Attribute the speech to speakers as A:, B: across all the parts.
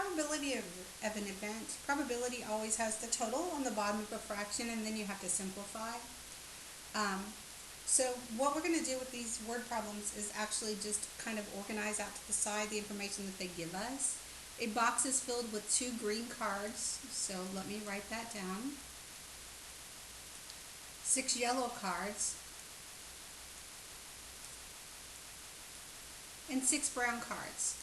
A: probability of an event, probability always has the total on the bottom of a fraction, and then you have to simplify. So what we're going to do with these word problems is actually just kind of organize out to the side the information that they give us. A box is filled with 2 green cards, so let me write that down. 6 yellow cards, and 6 brown cards.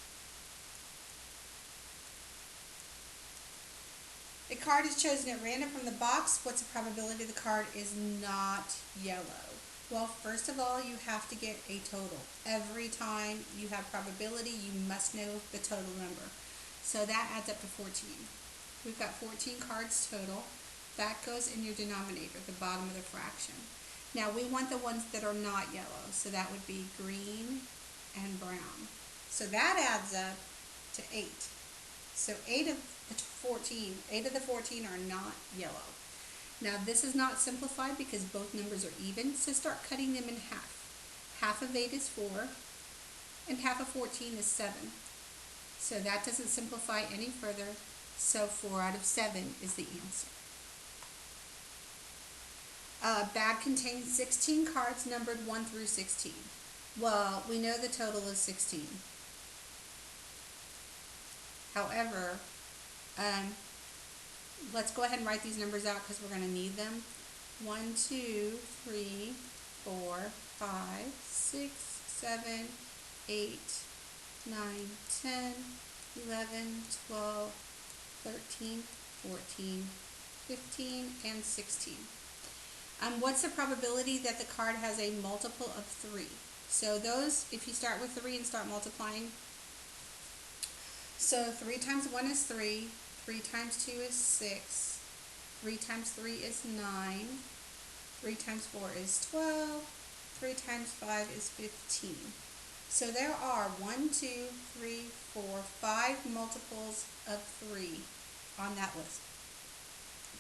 A: A card is chosen at random from the box. What's the probability the card is not yellow? Well, first of all, you have to get a total. Every time you have probability, you must know the total number. So that adds up to 14. We've got 14 cards total. That goes in your denominator, the bottom of the fraction. Now we want the ones that are not yellow, so that would be green and brown. So that adds up to 8. So 8 of the 14 are not yellow. Now this is not simplified because both numbers are even, so start cutting them in half. Half of 8 is 4, and half of 14 is 7. So that doesn't simplify any further, so 4 out of 7 is the answer. A bag contains 16 cards numbered 1 through 16. Well, we know the total is 16. However, let's go ahead and write these numbers out because we're going to need them. 1, 2, 3, 4, 5, 6, 7, 8, 9, 10, 11, 12, 13, 14, 15, and 16. What's the probability that the card has a multiple of 3? So those, if you start with 3 and start multiplying, so 3 times 1 is 3, 3 times 2 is 6, 3 times 3 is 9, 3 times 4 is 12, 3 times 5 is 15. So there are 1, 2, 3, 4, 5 multiples of 3 on that list.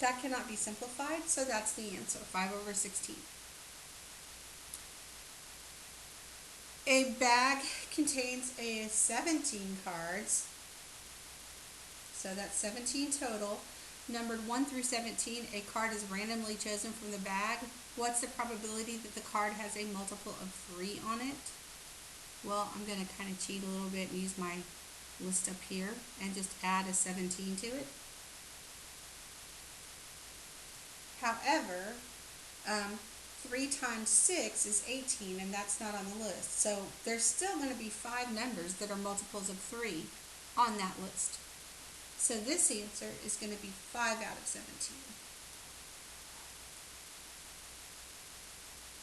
A: That cannot be simplified, so that's the answer, 5 over 16. A bag contains 17 cards, so that's 17 total. Numbered 1 through 17, a card is randomly chosen from the bag. What's the probability that the card has a multiple of 3 on it? Well, I'm going to kind of cheat a little bit and use my list up here and just add a 17 to it. However, 3 times 6 is 18, and that's not on the list. So there's still going to be 5 numbers that are multiples of 3 on that list. So this answer is going to be 5 out of 17.